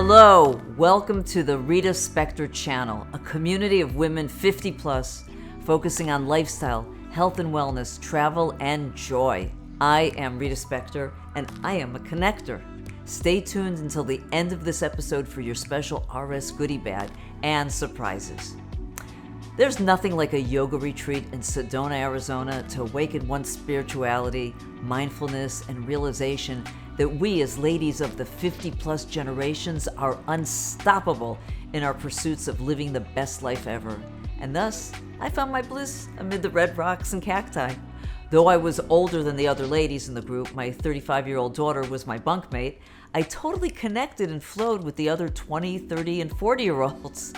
Hello, welcome to the Rita Spector channel, a community of women 50 plus, focusing on lifestyle, health and wellness, travel, and joy. I am Rita Spector, and I am a connector. Stay tuned until the end of this episode for your special RS Goody Bag and surprises. There's nothing like a yoga retreat in Sedona, Arizona to awaken one's spirituality, mindfulness, and realization that we as ladies of the 50-plus generations are unstoppable in our pursuits of living the best life ever. And thus, I found my bliss amid the red rocks and cacti. Though I was older than the other ladies in the group, my 35-year-old daughter was my bunkmate, I totally connected and flowed with the other 20, 30, and 40-year-olds.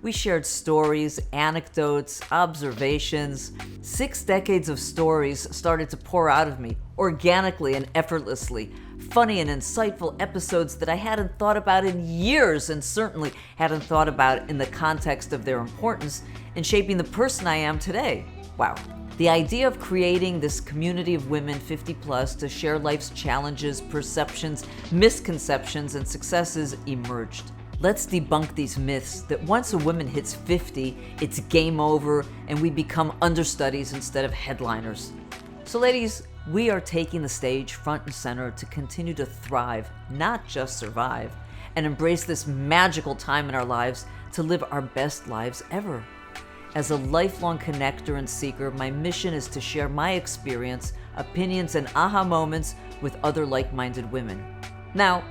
We shared stories, anecdotes, observations. 6 decades of stories started to pour out of me, organically and effortlessly. Funny and insightful episodes that I hadn't thought about in years, and certainly hadn't thought about in the context of their importance in shaping the person I am today. Wow. The idea of creating this community of women 50 plus to share life's challenges, perceptions, misconceptions, and successes emerged. Let's debunk these myths that once a woman hits 50, it's game over and we become understudies instead of headliners. So ladies, we are taking the stage front and center to continue to thrive, not just survive, and embrace this magical time in our lives to live our best lives ever. As a lifelong connector and seeker, my mission is to share my experience, opinions, and aha moments with other like-minded women. Now,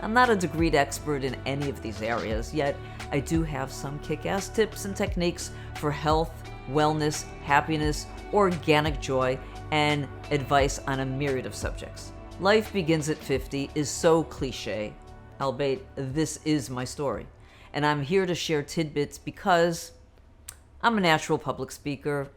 I'm not a degreed expert in any of these areas, yet I do have some kick-ass tips and techniques for health, wellness, happiness, organic joy, and advice on a myriad of subjects. Life begins at 50 is so cliche, albeit this is my story. And I'm here to share tidbits because I'm a natural public speaker.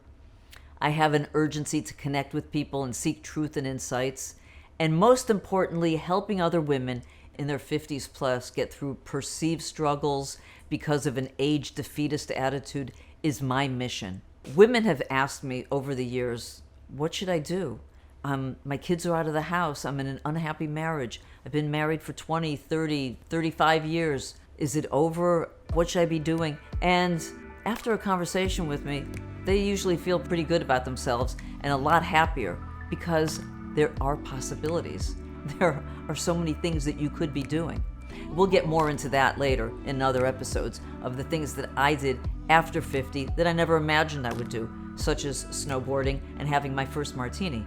I have an urgency to connect with people and seek truth and insights. And most importantly, helping other women in their 50s plus get through perceived struggles because of an age defeatist attitude is my mission. Women have asked me over the years, what should I do? My kids are out of the house. I'm in an unhappy marriage. I've been married for 20, 30, 35 years. Is it over? What should I be doing? And after a conversation with me, they usually feel pretty good about themselves and a lot happier because there are possibilities. There are so many things that you could be doing. We'll get more into that later in other episodes of the things that I did after 50 that I never imagined I would do, such as snowboarding and having my first martini.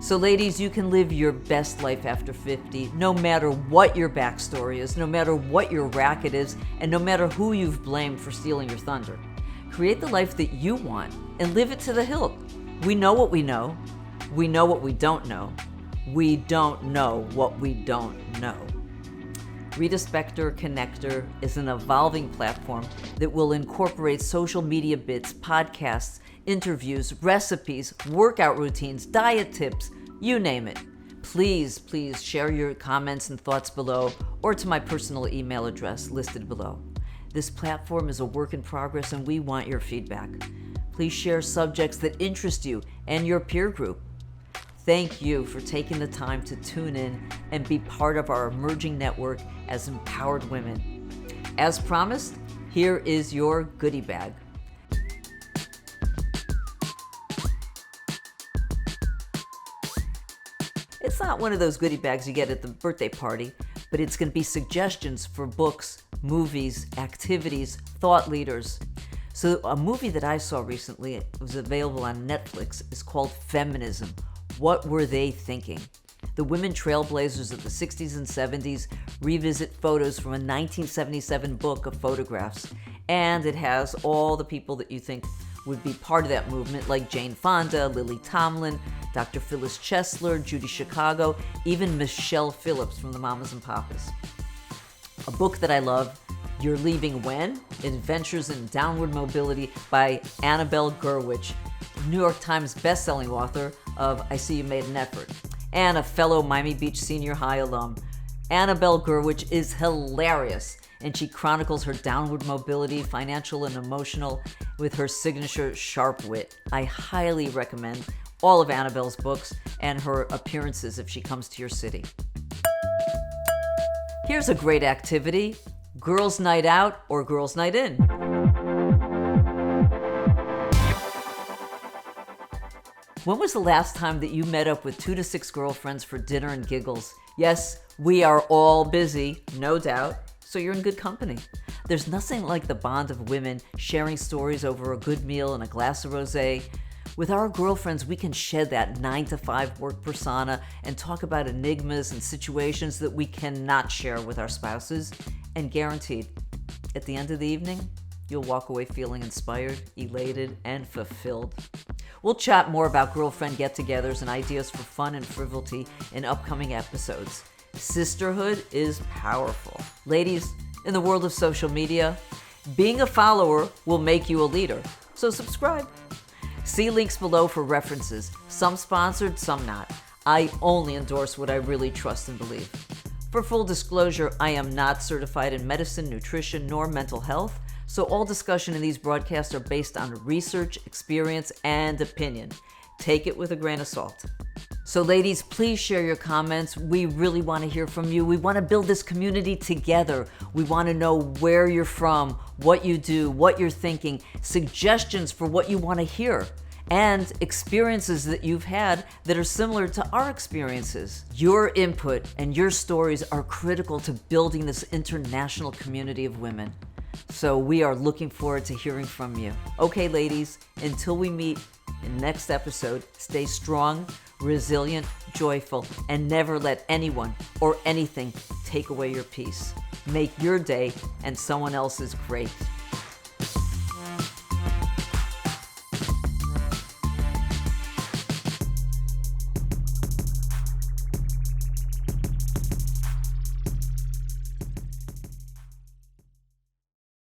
So ladies, you can live your best life after 50, no matter what your backstory is, no matter what your racket is, and no matter who you've blamed for stealing your thunder. Create the life that you want and live it to the hilt. We know what we know. We know what we don't know. We don't know what we don't know. Rita Spector Connector is an evolving platform that will incorporate social media bits, podcasts, interviews, recipes, workout routines, diet tips, you name it. Please share your comments and thoughts below or to my personal email address listed below. This platform is a work in progress and we want your feedback. Please share subjects that interest you and your peer group. Thank you for taking the time to tune in and be part of our emerging network as empowered women. As promised, here is your goodie bag. It's not one of those goodie bags you get at the birthday party, but it's going to be suggestions for books, movies, activities, thought leaders. So a movie that I saw recently, it was available on Netflix, is called Feminism. What were they thinking? The women trailblazers of the 60s and 70s revisit photos from a 1977 book of photographs. And it has all the people that you think would be part of that movement, like Jane Fonda, Lily Tomlin, Dr. Phyllis Chesler, Judy Chicago, even Michelle Phillips from the Mamas and Papas. A book that I love, You're Leaving When? Adventures in Downward Mobility by Annabelle Gurwitch, New York Times bestselling author of I See You Made an Effort, and a fellow Miami Beach Senior High alum. Annabelle Gurwitch is hilarious, and she chronicles her downward mobility, financial and emotional, with her signature sharp wit. I highly recommend all of Annabelle's books and her appearances if she comes to your city. Here's a great activity: girls' night out or girls' night in. When was the last time that you met up with 2 to 6 girlfriends for dinner and giggles? Yes, we are all busy, no doubt, so you're in good company. There's nothing like the bond of women sharing stories over a good meal and a glass of rosé. With our girlfriends, we can shed that 9-to-5 work persona and talk about enigmas and situations that we cannot share with our spouses. And guaranteed, at the end of the evening, you'll walk away feeling inspired, elated, and fulfilled. We'll chat more about girlfriend get-togethers and ideas for fun and frivolity in upcoming episodes. Sisterhood is powerful. Ladies, in the world of social media, being a follower will make you a leader, so subscribe. See links below for references, some sponsored, some not. I only endorse what I really trust and believe. For full disclosure, I am not certified in medicine, nutrition, nor mental health, so all discussion in these broadcasts are based on research, experience, and opinion. Take it with a grain of salt. So ladies, please share your comments. We really want to hear from you. We want to build this community together. We want to know where you're from, what you do, what you're thinking, suggestions for what you want to hear, and experiences that you've had that are similar to our experiences. Your input and your stories are critical to building this international community of women. So we are looking forward to hearing from you. Okay, ladies, until we meet in the next episode, stay strong, resilient, joyful, and never let anyone or anything take away your peace. Make your day and someone else's great.